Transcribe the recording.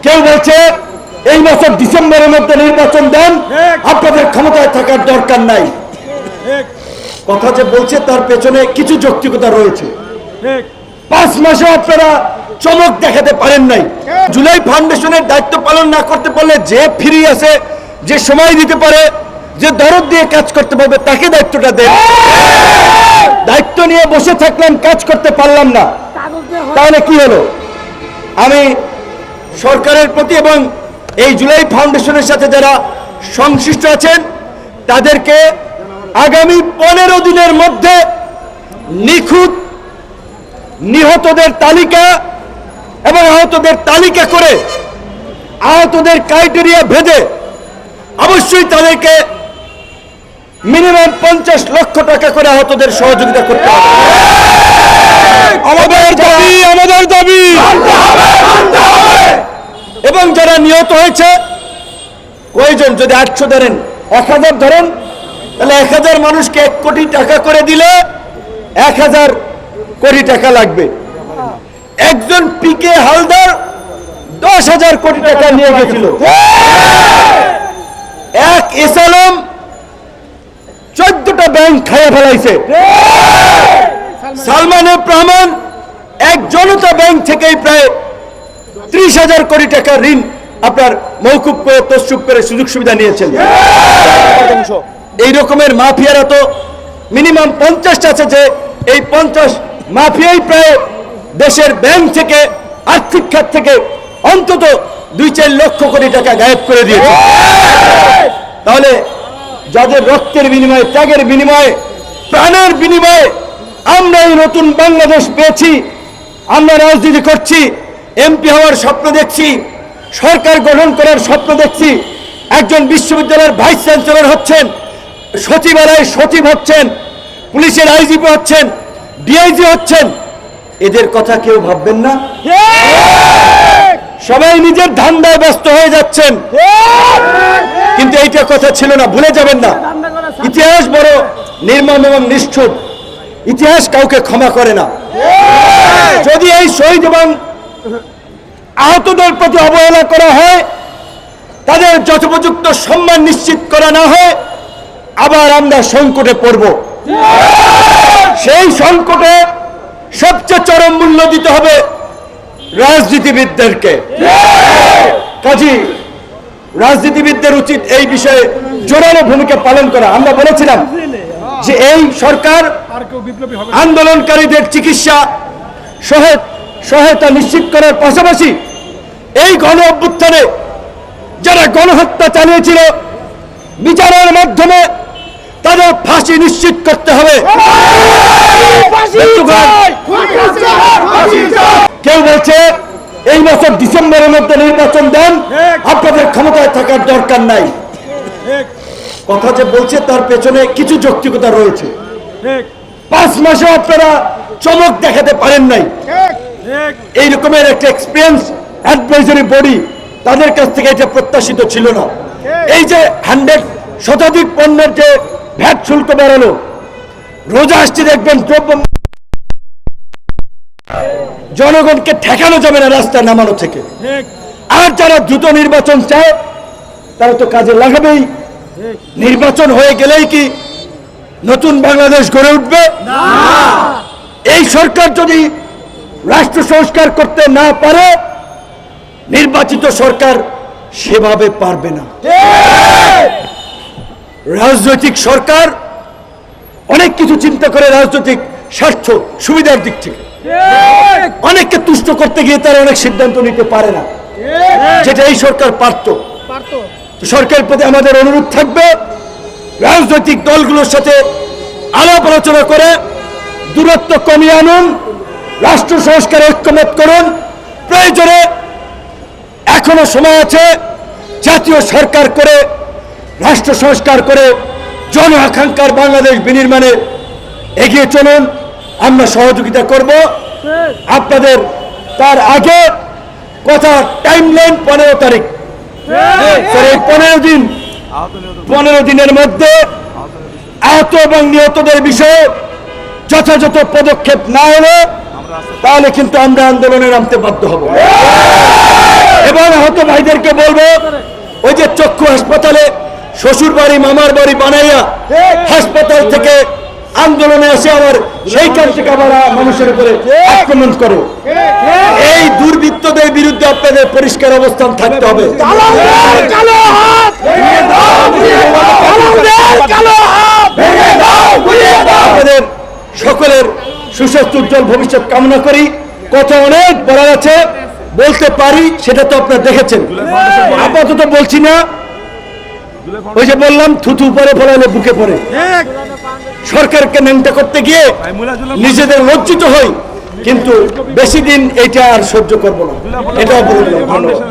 কেউ বলছে এই বছর ডিসেম্বরের মধ্যে নির্বাচন দেন, আপনাদের ক্ষমতায় থাকার দরকার নাই। কথা যে বলছে তার পেছনে কিছু যৌক্তিকতা রয়েছে। 5 মাসে আপনারা চমক দেখাতে পারেন নাই। জুলাই ফাউন্ডেশনের দায়িত্ব পালন না করতে পারলে যে ফ্রি আছে, যে সময় দিতে পারে, যে দরদ দিয়ে কাজ করতে পারবে তাকে দায়িত্বটা দেন। দায়িত্ব নিয়ে বসে থাকলাম, কাজ করতে পারলাম না, তাহলে কি হলো? আমি সরকারের প্রতি এবং এই জুলাই ফাউন্ডেশনের সাথে যারা সংশ্লিষ্ট আছেন তাদেরকে আগামী 15 দিনের মধ্যে নিখুঁত নিহতদের তালিকা এবং আহতদের তালিকা করে আহতদের ক্রাইটেরিয়া ভেদে অবশ্যই তাদেরকে মিনিমাম 50 লক্ষ টাকা করে আহতদের সহযোগিতা করতে হবে। আমাদের দাবি এবং যারা নিহত হয়েছে কয়জন, যদি 800 ধরেন, 1000 ধরেন, তাহলে 1000 মানুষকে 1 কোটি টাকা করে দিলে 1000 কোটি টাকা লাগবে। একজন পিকে হালদার 10,000 কোটি টাকা নিয়ে গেছিল। এক এসালাম 14টা ব্যাংক খাইয়া ফেলাইছে। সালমান এফ রহমান এক জনতা ব্যাংক থেকেই প্রায় 30,000 কোটি টাকা ঋণ আপনার মৌকুব করে তসরুপ করে সুযোগ সুবিধা নিয়েছেন। এই রকমের মাফিয়ারা তো মিনিমাম 50টা আছে, যে এই 50 মাফিয়াই প্রায় দেশের ব্যাংক থেকে, আর্থিক খাত থেকে অন্তত 2-4 লক্ষ কোটি টাকা গায়েব করে দিয়েছে। তাহলে যাদের রক্তের বিনিময়ে, ত্যাগের বিনিময়ে, প্রাণের বিনিময়ে আমরা এই নতুন বাংলাদেশ পেয়েছি, আমরা রাজনীতি করছি, এমপি হওয়ার স্বপ্ন দেখছি, সরকার গঠন করার স্বপ্ন দেখছি, একজন বিশ্ববিদ্যালয়ের ভাইস চ্যান্সেলর হচ্ছেন, সচিবালয়ের সচিব হচ্ছেন, পুলিশের আইজিপি হচ্ছেন, ডিআইজি হচ্ছেন, এদের কথা কেউ ভাববেন না? সবাই নিজের ধান্দায় ব্যস্ত হয়ে যাচ্ছেন, কিন্তু এইটা কথা ছিল না, ভুলে যাবেন না। ইতিহাস বড় নির্মম এবং নিষ্ঠুর, ইতিহাস কাউকে ক্ষমা করে না। যদি এই শহীদ এবং আহতদের প্রতি অবহেলা করা হয়, তাদের যথোপযুক্ত সম্মান নিশ্চিত করা না হয়, আবার আমরা সংকটে পড়ব। সেই সংকটে সবচেয়ে চরম মূল্য দিতে হবে রাজনীতিবিদদেরকে। কাজী রাজনীতিবিদদের উচিত এই বিষয়ে জোরালো ভূমিকা পালন করা। আমরা বলেছিলাম যে এই সরকার আন্দোলনকারীদের চিকিৎসা সহায়তা নিশ্চিত করার পাশাপাশি এই গণ অভ্যুত্থানে যারা গণহত্যা চালিয়েছিল বিচারের মাধ্যমে তাদের ফাঁসি নিশ্চিত করতে হবে। কেউ বলছে এই বছর ডিসেম্বরের মধ্যে নির্বাচন দেন, আপনাদের ক্ষমতায় থাকার দরকার নাই। কথা যে বলছে তার পেছনে কিছু যৌক্তিকতা রয়েছে। 5 মাসে আপনারা চমক দেখাতে পারেন নাই। এই রকমের একটা এক্সপিরিয়েন্স অ্যাডভাইজারি বডি, তাদের কাছ থেকে এটা প্রত্যাশিত ছিল না। এই যে 100 শতাধিক পণ্যের যে ভ্যাট শুল্ক বাড়ালো, রোজা আসছে দেখবেন দ্রব্য জনগণকে ঠেকানো যাবে না রাস্তায় নামানো থেকে। আর যারা দ্রুত নির্বাচন চায় তারা তো কাজে লাগাবেই। নির্বাচন হয়ে গেলেই কি নতুন বাংলাদেশ গড়ে উঠবে? এই সরকার যদি রাষ্ট্র সংস্কার করতে না পারে, নির্বাচিত সরকার সেভাবে পারবে না। রাজনৈতিক সরকার অনেক কিছু চিন্তা করে, রাজনৈতিক স্বার্থ সুবিধার দিক থেকে অনেককে তুষ্ট করতে গিয়ে তারা অনেক সিদ্ধান্ত নিতে পারে না, যেটা এই সরকার পারত। সরকারের প্রতি আমাদের অনুরোধ থাকবে, রাজনৈতিক দলগুলোর সাথে আলাপ আলোচনা করে দূরত্ব কমিয়ে আনুন, রাষ্ট্র সংস্কারে ঐক্যমত করুন। প্রয়োজনে এখনো সময় আছে, জাতীয় সরকার করে রাষ্ট্র সংস্কার করে জন আকাঙ্ক্ষার বাংলাদেশ বিনির্মাণে এগিয়ে চলুন। আমরা সহযোগিতা করব আপনাদের। তার আগে কথা টাইমলাইন 15 তারিখ, 15 দিনের মধ্যে আহত এবং নিহতদের বিষয়ে যথাযথ পদক্ষেপ না হলে তাহলে কিন্তু আমরা আন্দোলনে নামতে বাধ্য হব এবং আহত ভাইদেরকে বলবো, ওই যে চক্ষু হাসপাতালে শ্বশুর বাড়ি মামার বাড়ি বানাইয়া হাসপাতাল থেকে আন্দোলনে আসে, আবার সেইখান থেকে আবার মানুষের উপরে আক্রমণ করে, এই দুর্বৃত্তদের বিরুদ্ধে আপনাদের পরিষ্কার অবস্থান থাকতে হবে। আপনাদের সকলের সুস্বাস্থ্য উজ্জ্বল ভবিষ্যৎ কামনা করি। কথা অনেক বলার আছে, বলতে পারি, সেটা তো আপনারা দেখেছেন, আপাতত বলছি না। ওই যে বললাম, থুথু পরে ফলালে বুকে পড়ে। সরকারকে ন্যাংটা করতে গিয়ে নিজেদের লজ্জিত হই, কিন্তু বেশি দিন এটা আর সহ্য করবো না, এটাও বললাম। ধন্যবাদ।